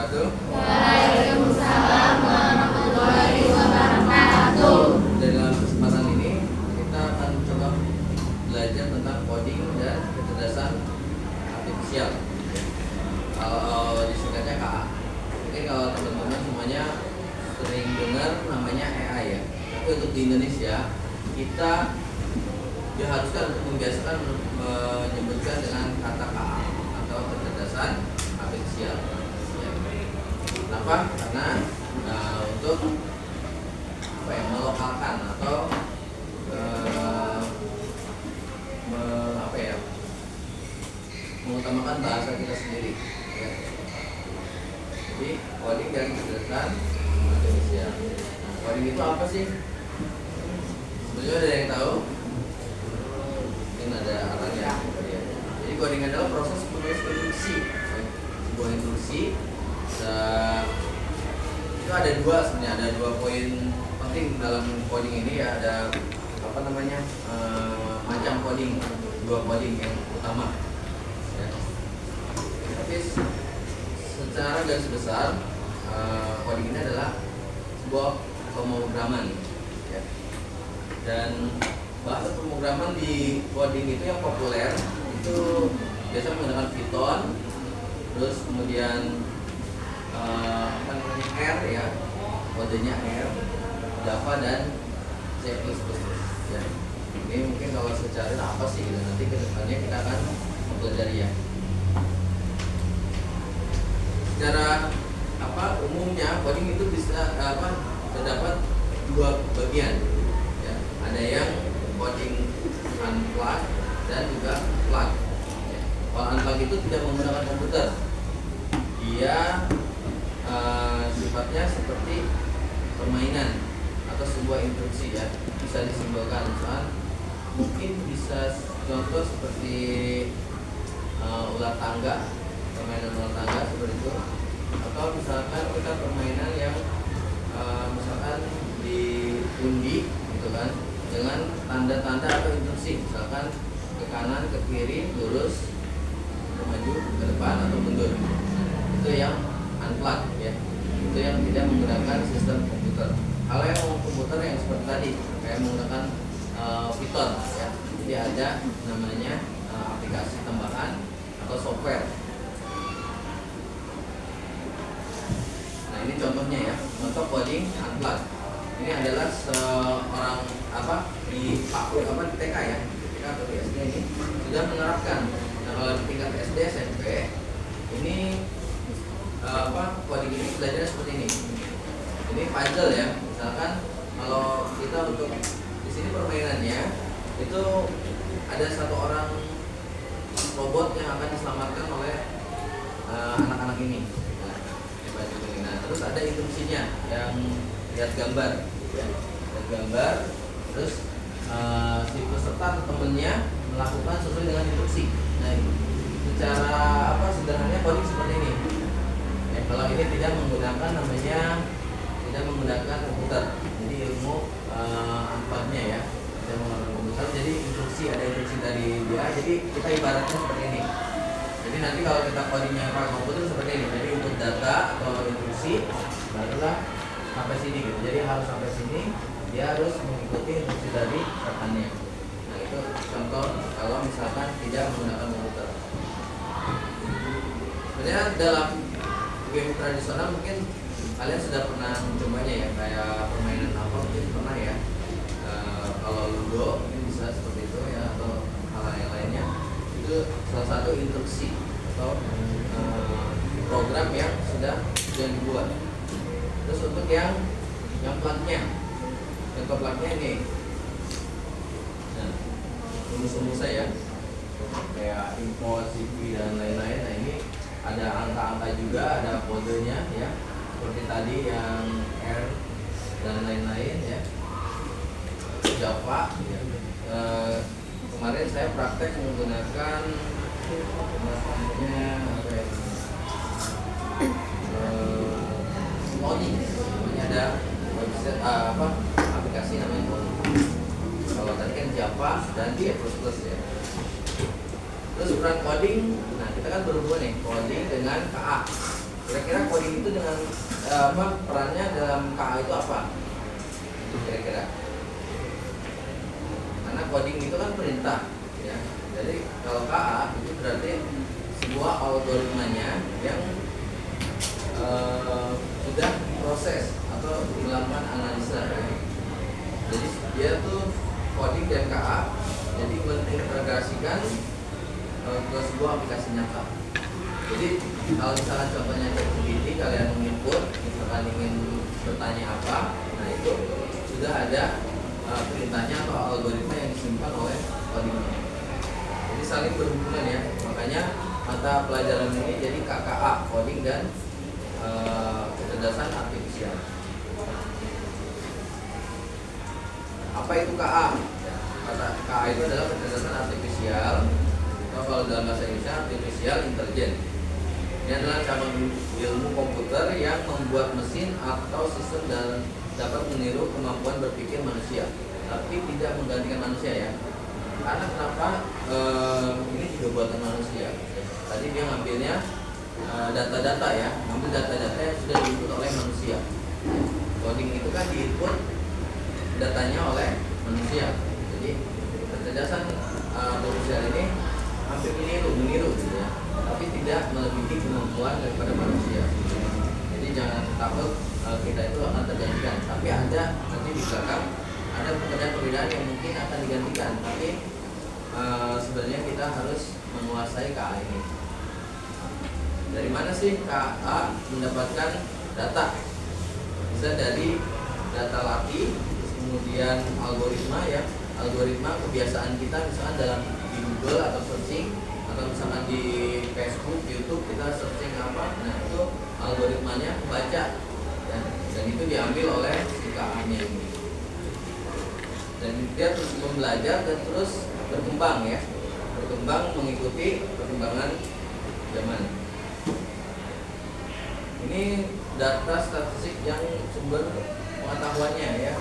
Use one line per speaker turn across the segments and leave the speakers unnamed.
wabarakatuh.
Waalaikumsalam warahmatullahi wabarakatuh.
Dalam kesempatan ini kita akan coba belajar tentang coding dan kecerdasan artifisial. Kalau disingkatnya KA. Mungkin kalau teman-teman semuanya sering dengar namanya AI ya. Tapi untuk di Indonesia kita diharuskan untuk membiasakan menyebutkan dengan kata KA atau kecerdasan artifisial. Kenapa? Karena untuk melokalkan atau mengutamakan bahasa kita sendiri. Ya. Jadi coding dan kecerdasan artifisial. Nah, coding itu apa sih? Sebenarnya ada yang tahu? Mungkin ada arahnya. Jadi coding adalah proses menulis instruksi, sebuah instruksi. Itu ada dua sebenarnya, ada dua poin penting dalam coding ini ya, ada macam coding, dua coding yang utama ya. Tapi secara garis besar coding ini adalah sebuah pemrograman ya. Dan bahasa pemrograman di coding itu yang populer itu biasa menggunakan Python, terus kemudian R ya, kodenya R, Java dan C++ ya. Ini mungkin kalau secara apa sih gitu, nanti kedepannya kita akan mempelajari ya. Secara umumnya coding itu bisa terdapat dua bagian ya. Ada yang coding unplugged dan juga plugged ya. Kalau unplugged itu tidak menggunakan komputer, dia sifatnya seperti permainan atau sebuah instruksi ya, bisa disimbolkan misalnya, mungkin bisa contoh seperti ular tangga, permainan ular tangga seperti itu, atau misalkan kita permainan yang misalkan diundi gitu kan, dengan tanda-tanda atau instruksi, misalkan ke kanan, ke kiri, lurus, ke maju, ke depan atau mundur. Itu yang unplugged ya, itu yang tidak menggunakan sistem komputer. Kalau yang komputer yang seperti tadi kayak menggunakan Python ya, jadi ada namanya aplikasi tambahan atau software. Nah ini contohnya ya, contoh coding unplugged. Ini adalah seorang di TK ya, TK atau di SD ini sudah menerapkan. Nah kalau di tingkat SD SMP ini coding ini belajar seperti ini. Ini puzzle ya. Misalkan kalau kita untuk di sini permainannya itu ada satu orang robot yang akan diselamatkan oleh anak-anak ini. Nah, terus ada instruksinya yang lihat gambar, ya. Lihat gambar, terus si peserta atau temennya melakukan sesuai dengan instruksi. Nah, secara sederhananya coding seperti ini. Kalau ini tidak menggunakan tidak menggunakan komputer, jadi ilmu unplugged-nya ya, tidak menggunakan komputer, jadi ada instruksi dari dia, jadi kita ibaratnya seperti ini. Jadi nanti kalau kita codingnya pakai komputer seperti ini, jadi input data atau instruksi, barulah sampai sini gitu. Jadi harus sampai sini, dia harus mengikuti instruksi dari rekannya. Nah itu contoh kalau misalkan tidak menggunakan komputer. Sebenarnya dalam game tradisional mungkin kalian sudah pernah mencobanya ya, kayak permainan apa mungkin pernah ya. Kalau Ludo mungkin bisa seperti itu ya, atau hal yang lainnya. Itu salah satu instruksi atau program yang sudah dibuat. Terus untuk yang plugnya, ini, nah rumus-rumus saya kayak info, CV dan lain-lain. Nah ini ada angka-angka juga, ada kodenya ya, seperti tadi yang R dan lain-lain ya. Java ya. Kemarin saya praktek menggunakan Loading. Namanya ada website aplikasi namanya Loading. Kalau tadi kan Java dan C++ ya. Terus ukuran coding, nah kita kan berhubungan nih coding dengan KA. Kira-kira coding itu dengan perannya dalam KA itu apa? Kira-kira. Karena coding itu kan perintah, ya. Jadi kalau KA itu berarti sebuah algoritmanya yang sudah diproses atau dilakukan analisa, ya. Jadi dia tuh coding dan KA jadi mengintegrasikan ke sebuah aplikasi nyata. Jadi kalau misalnya contohnya ChatGPT, kalian menginput misalkan ingin bertanya apa, nah itu sudah ada perintahnya atau algoritma yang disimpan oleh codingnya. Jadi saling berhubungan, ya. Makanya mata pelajaran ini jadi KKA, coding dan kecerdasan artifisial. Apa itu KA? Ya, kata KA itu adalah kecerdasan artifisial, atau kalau dalam bahasa Indonesia artificial intelligence. Ini adalah cabang ilmu komputer yang membuat mesin atau sistem dan dapat meniru kemampuan berpikir manusia, tapi tidak menggantikan manusia, ya. Karena kenapa ini juga buatan manusia? Tadi dia ngambilnya data-data, ya, ngambil data-data yang sudah diinput oleh manusia. Coding itu kan diinput datanya oleh manusia. Jadi kecerdasan artifisial ini hampir meniru, gitu, ya, tapi tidak melebihi kemampuan daripada manusia. Jadi jangan takut kita itu akan tergantikan. Tapi ada nanti di belakang ada pekerjaan-pekerjaan yang mungkin akan digantikan. Tapi sebenarnya kita harus menguasai KA ini. Dari mana sih KA mendapatkan data? Bisa dari data latih, kemudian algoritma, ya. Algoritma kebiasaan kita misalkan dalam di Google atau searching, atau misalkan di Facebook, YouTube kita searching apa, nah itu algoritmanya kebaca, ya. Dan itu diambil oleh si KA-nya ini. Dan dia terus belajar dan terus berkembang, ya. Berkembang mengikuti perkembangan zaman. Ini data statistik yang sumber pengetahuannya, ya.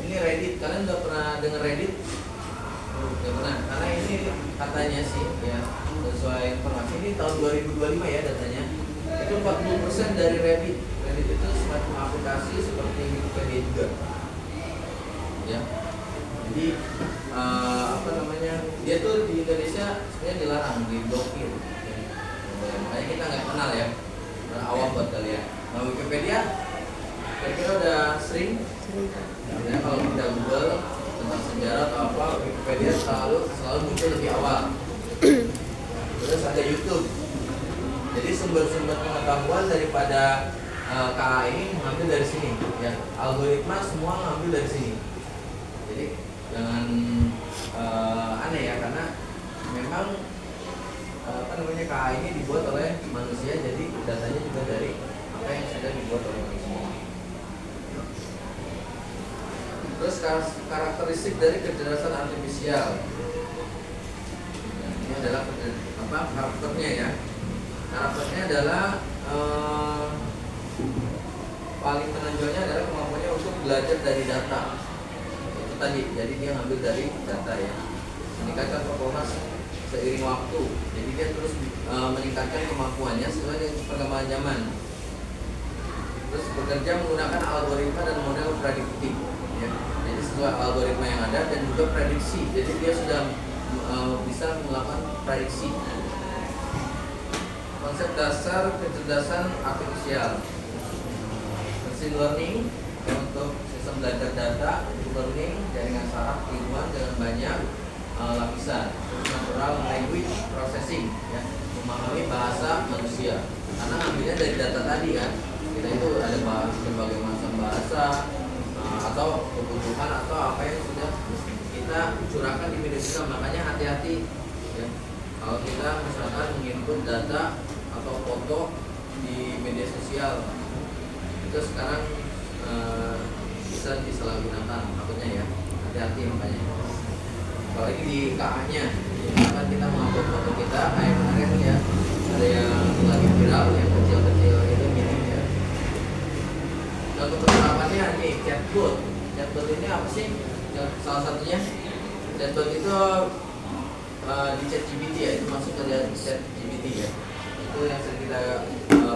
Ini Reddit, kalian udah pernah dengar Reddit? Udah pernah, karena ini katanya sih, ya, sesuai informasi ini tahun 2025, ya, datanya. Itu 40% dari Reddit. Reddit itu semacam aplikasi seperti Wikipedia juga, ya. Jadi apa namanya? Dia tuh di Indonesia sebenarnya dilarang, diblokir. Ya. Makanya kita nggak kenal, ya. Awam buat kalian. Nah, Wikipedia kira-kira udah sering? Ya, kalau kita Google tentang sejarah atau apa, Wikipedia selalu muncul lebih awal. Terus ada YouTube. Jadi sumber-sumber pengetahuan daripada KA ini mengambil dari sini, ya. Algoritma semua ngambil dari sini. Jadi jangan aneh, ya, karena memang KA ini dibuat oleh manusia, jadi datanya juga dari apa yang sudah dibuat oleh manusia. Terus karakteristik dari kecerdasan artifisial. Nah, ini adalah karakternya, ya. Karakternya adalah paling menonjolnya adalah kemampuannya untuk belajar dari data. Itu tadi, jadi dia ngambil dari data, ya. Meningkatkan performa seiring waktu. Jadi dia terus meningkatkan kemampuannya sesuai dengan perkembangan zaman. Terus bekerja menggunakan algoritma dan model prediktif, ya. Jadi sesuai algoritma yang ada dan juga prediksi. Jadi dia sudah bisa melakukan prediksi. Konsep dasar kecerdasan artifisial. Machine learning, ya, untuk sistem belajar data, learning, jaringan saraf ilmuwan dengan banyak lapisan. Natural language processing, ya, memahami bahasa manusia. Karena ambilnya dari data tadi, kan. Kita itu ada berbagai macam bahasa atau kebutuhan atau apa yang sudah kita curahkan di media sosial. Makanya hati-hati, ya, kalau kita misalkan menginput data atau foto di media sosial, itu sekarang bisa disalahgunakan, takutnya, ya. Hati-hati makanya. Apalagi di KA-nya, misalkan kita mengupload foto kita, kayak kemarin, ya, ada yang lagi viral yang kecil-kecil itu minim, ya. Contoh penerapannya nih, chatbot. Chatbot ini apa sih? Salah satunya chatbot itu di ChatGPT, ya, itu masuk ke ChatGPT, ya. Itu yang sering kita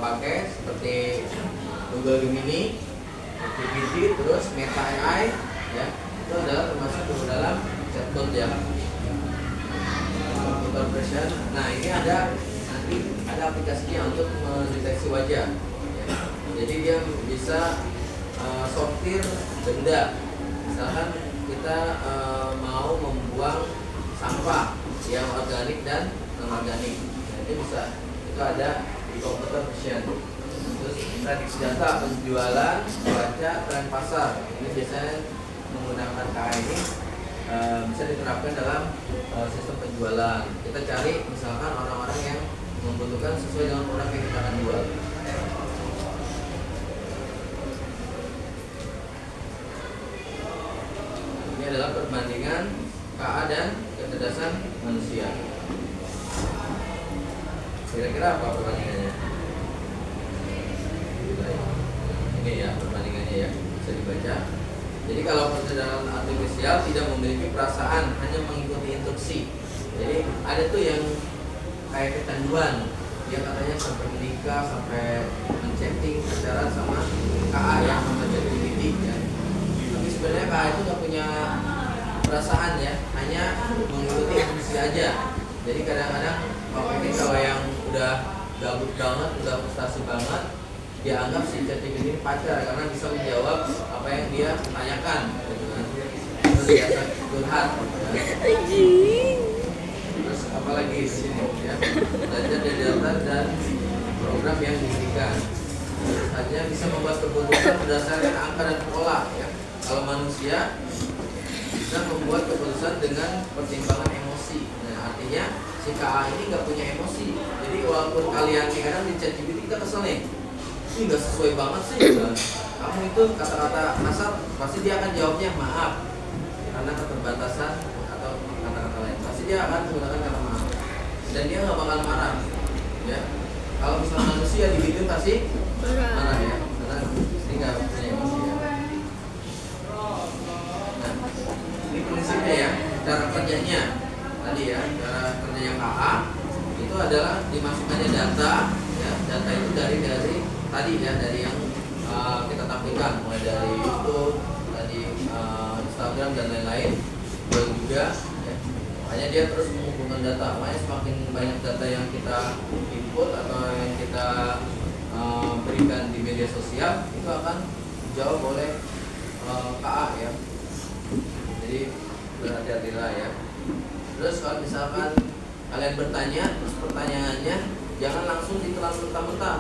pakai seperti Google Gemini, GPT, terus Meta AI, ya, itu adalah termasuk ke dalam chatbot ya. Computer vision. Nah ini nanti ada aplikasinya untuk mendeteksi wajah. Ya. Jadi dia bisa sortir benda. Misalkan kita mau membuang sampah yang organik dan non organik. Nah, itu bisa. Itu ada di computer vision. Terus prediksi data penjualan, cuaca, tren pasar. Ini biasanya menggunakan KI ini bisa diterapkan dalam sistem penjualan. Kita cari misalkan orang-orang yang membutuhkan sesuai dengan produk yang kita akan jual. Ini adalah perbandingan KA dan kecerdasan manusia. Kira-kira apa perbandingannya? Ini ya perbandingannya ya, bisa dibaca. Jadi kalau kecerdasan artifisial tidak memiliki perasaan, hanya mengikuti instruksi. Jadi ada tuh yang kayak kecanduan, dia katanya sampai menikah, sampai menchatting pacaran sama KA ya, sama ChatGPT ya. Tapi sebenarnya KA itu nggak punya perasaan ya, hanya mengikuti instruksi aja. Jadi kadang-kadang kalau yang udah gabut banget, udah frustasi banget, dia anggap si ChatGPT ini pacar karena bisa menjawab apa yang dia tanyakan, gitu kan. Terus biasa curhat, ya. Terus apalagi di sini ya, belajar dari data dan program yang diberikan. Terus hanya bisa membuat keputusan berdasarkan angka dan pola ya. Kalau manusia bisa membuat keputusan dengan pertimbangan emosi. Nah artinya si KA ini nggak punya emosi. Jadi walaupun kalian kadang di ChatGPT kita kesel nih, ini nggak sesuai banget sih. Kamu itu kata-kata kasar, pasti dia akan jawabnya maaf karena keterbatasan atau kata-kata lain. Pasti dia akan menggunakan kata maaf dan dia nggak bakal marah. Ya, kalau misalnya manusia digituin pasti marah ya, karena ini nggak punya emosi ya. Nah, ini prinsipnya ya, cara kerjanya tadi ya, cara kerjanya KA itu adalah dimasukkannya data. Ya, data itu dari tadi ya, dari yang kita tampilkan, mulai dari YouTube, tadi Instagram dan lain-lain, juga ya. Makanya dia terus mengumpulkan data. Makanya semakin banyak data yang kita input atau yang kita berikan di media sosial, itu akan dijawab oleh KA ya. Jadi berhati-hatilah ya. Terus kalau misalkan kalian bertanya, terus pertanyaannya jangan langsung ditelan mentah-mentah.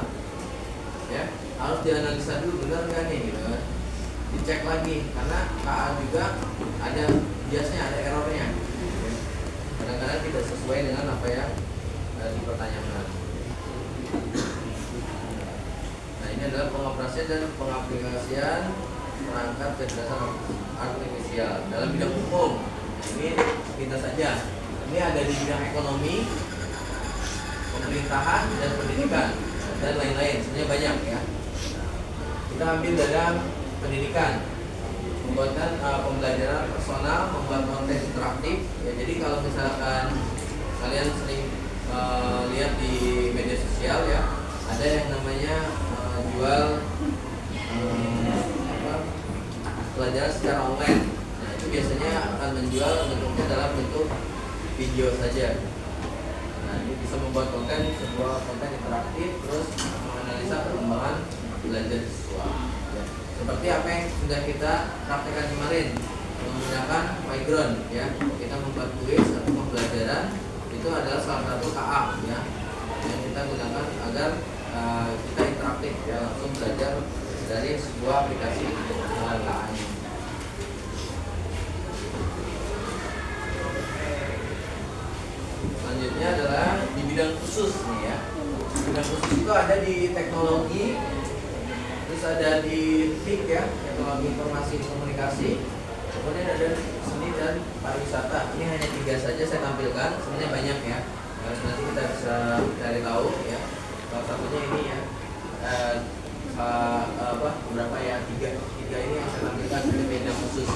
Ya, harus dianalisa dulu benar nggak nih gitu kan. Dicek lagi karena KA juga biasanya ada errornya. Kadang-kadang tidak sesuai dengan apa yang dipertanyakan. Nah, ini adalah pengoperasian dan pengaplikasian perangkat kecerdasan artifisial dalam bidang umum. Ini kita saja. Ini ada di bidang ekonomi, pemerintahan dan pendidikan dan lain-lain. Sebenarnya banyak ya. Kita ambil dalam pendidikan, membuatkan pembelajaran personal, membuat konten interaktif. Ya, jadi kalau misalkan kalian sering lihat di media sosial ya, ada yang namanya jual pelajaran secara online. Nah itu biasanya akan menjual bentuknya dalam bentuk video saja. Nah ini bisa membuat sebuah konten interaktif, terus menganalisa perkembangan belajar siswa. Ya. Seperti apa yang sudah kita praktekkan kemarin menggunakan Playground ya. Kita membuat kuis atau pembelajaran itu adalah salah satu KA ya yang kita gunakan agar kita interaktif ya, langsung belajar dari sebuah aplikasi KA ini. Selanjutnya adalah di bidang khusus nih ya. Bidang khusus itu ada di teknologi, terus ada di TIK ya, teknologi informasi komunikasi, kemudian ada seni dan pariwisata. Ini hanya 3 saja saya tampilkan, sebenarnya banyak ya. Nanti kita bisa cari tahu ya. Salah satunya ini ya, beberapa ya, tiga ini yang saya tampilkan di bidang khusus.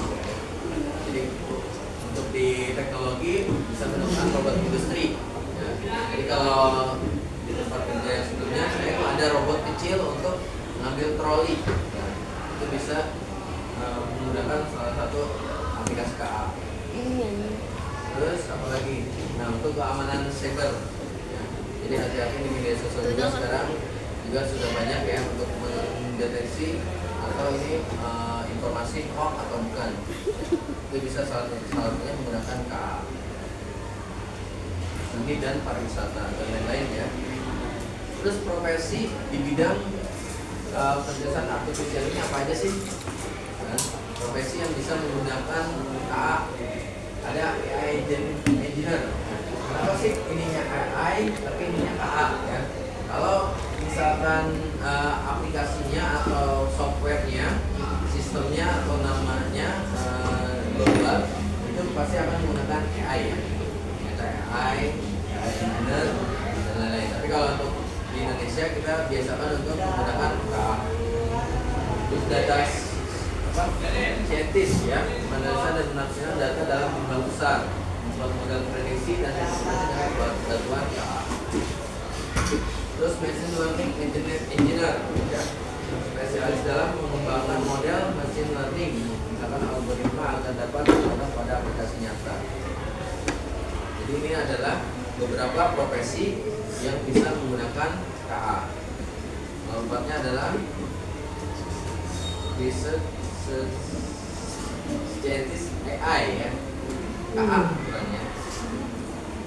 Jadi untuk di teknologi bisa menemukan robot industri. Ya. Jadi kalau di tempat kerja yang sebelumnya saya itu ada robot untuk mengambil troli. Nah, itu bisa menggunakan salah satu aplikasi KA. Terus apa lagi? Nah, untuk keamanan cyber ya. Jadi hati-hati di media sosial juga sekarang juga sudah banyak ya untuk mendeteksi atau ini informasi hoax atau bukan. Itu bisa salah satunya menggunakan KA, seni dan pariwisata dan lain-lain ya. Terus profesi di bidang kecerdasan artifisial ini apa aja sih? Nah, profesi yang bisa menggunakan KA ada AI engineer. Kenapa sih ininya AI tapi ininya KA ya? Kalau misalkan aplikasinya atau softwarenya, sistemnya atau namanya global, itu pasti akan menggunakan AI ya. AI engineer dan lain-lain. Tapi kalau untuk di Indonesia kita biasakan untuk menggunakan KA. Terus data scientist ya, menganalisa dan menafsirkan data dalam jumlah besar, membuat model prediksi dan dengan bantuan KA. Terus machine learning engineer ya, spesialis dalam mengembangkan model machine learning, misalkan algoritma agar dapat digunakan pada aplikasi nyata. Jadi ini adalah beberapa profesi yang bisa menggunakan KA. Keempatnya adalah research scientist AI ya, KA bukannya.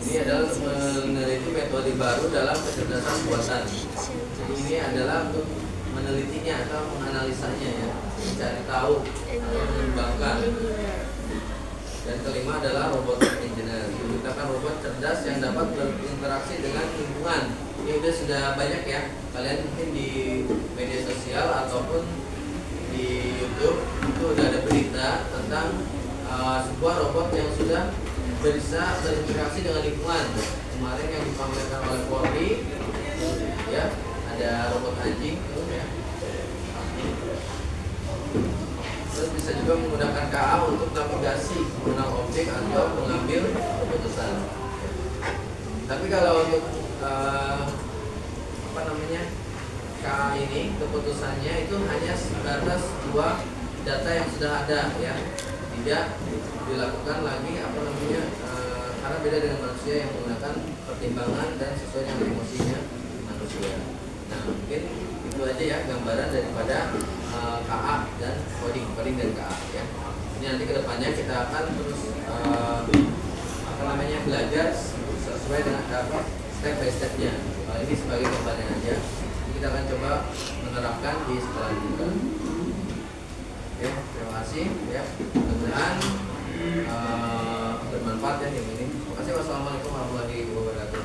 Ini adalah meneliti metode baru dalam kecerdasan buatan. Jadi ini adalah untuk menelitinya atau menganalisanya ya, mencari tahu atau mengembangkan. Dan kelima adalah robot engineer, menciptakan robot cerdas yang dapat berinteraksi dengan lingkungan. Ini sudah banyak ya, kalian mungkin di media sosial ataupun di YouTube itu udah ada berita tentang sebuah robot yang sudah bisa berinteraksi dengan lingkungan. Kemarin yang dipamerkan oleh Polri ya, ada robot anjing itu ya. Terus bisa juga menggunakan KA untuk navigasi, mengenal objek atau mengambil keputusan. Tapi kalau untuk KA ini keputusannya itu hanya sebatas dua data yang sudah ada ya, tidak dilakukan lagi karena beda dengan manusia yang menggunakan pertimbangan dan sesuai dengan emosinya manusia. Nah, mungkin itu aja ya gambaran daripada KA dan coding dan KA ya. Ini nanti kedepannya kita akan terus belajar sesuai dengan step by stepnya. Ini sebagai gambaran aja. Kita akan coba menerapkan di sekolah juga. Oke, terima kasih ya. Mudah-mudahan bermanfaat ya game ini. Terima kasih. Wassalamualaikum warahmatullahi wabarakatuh.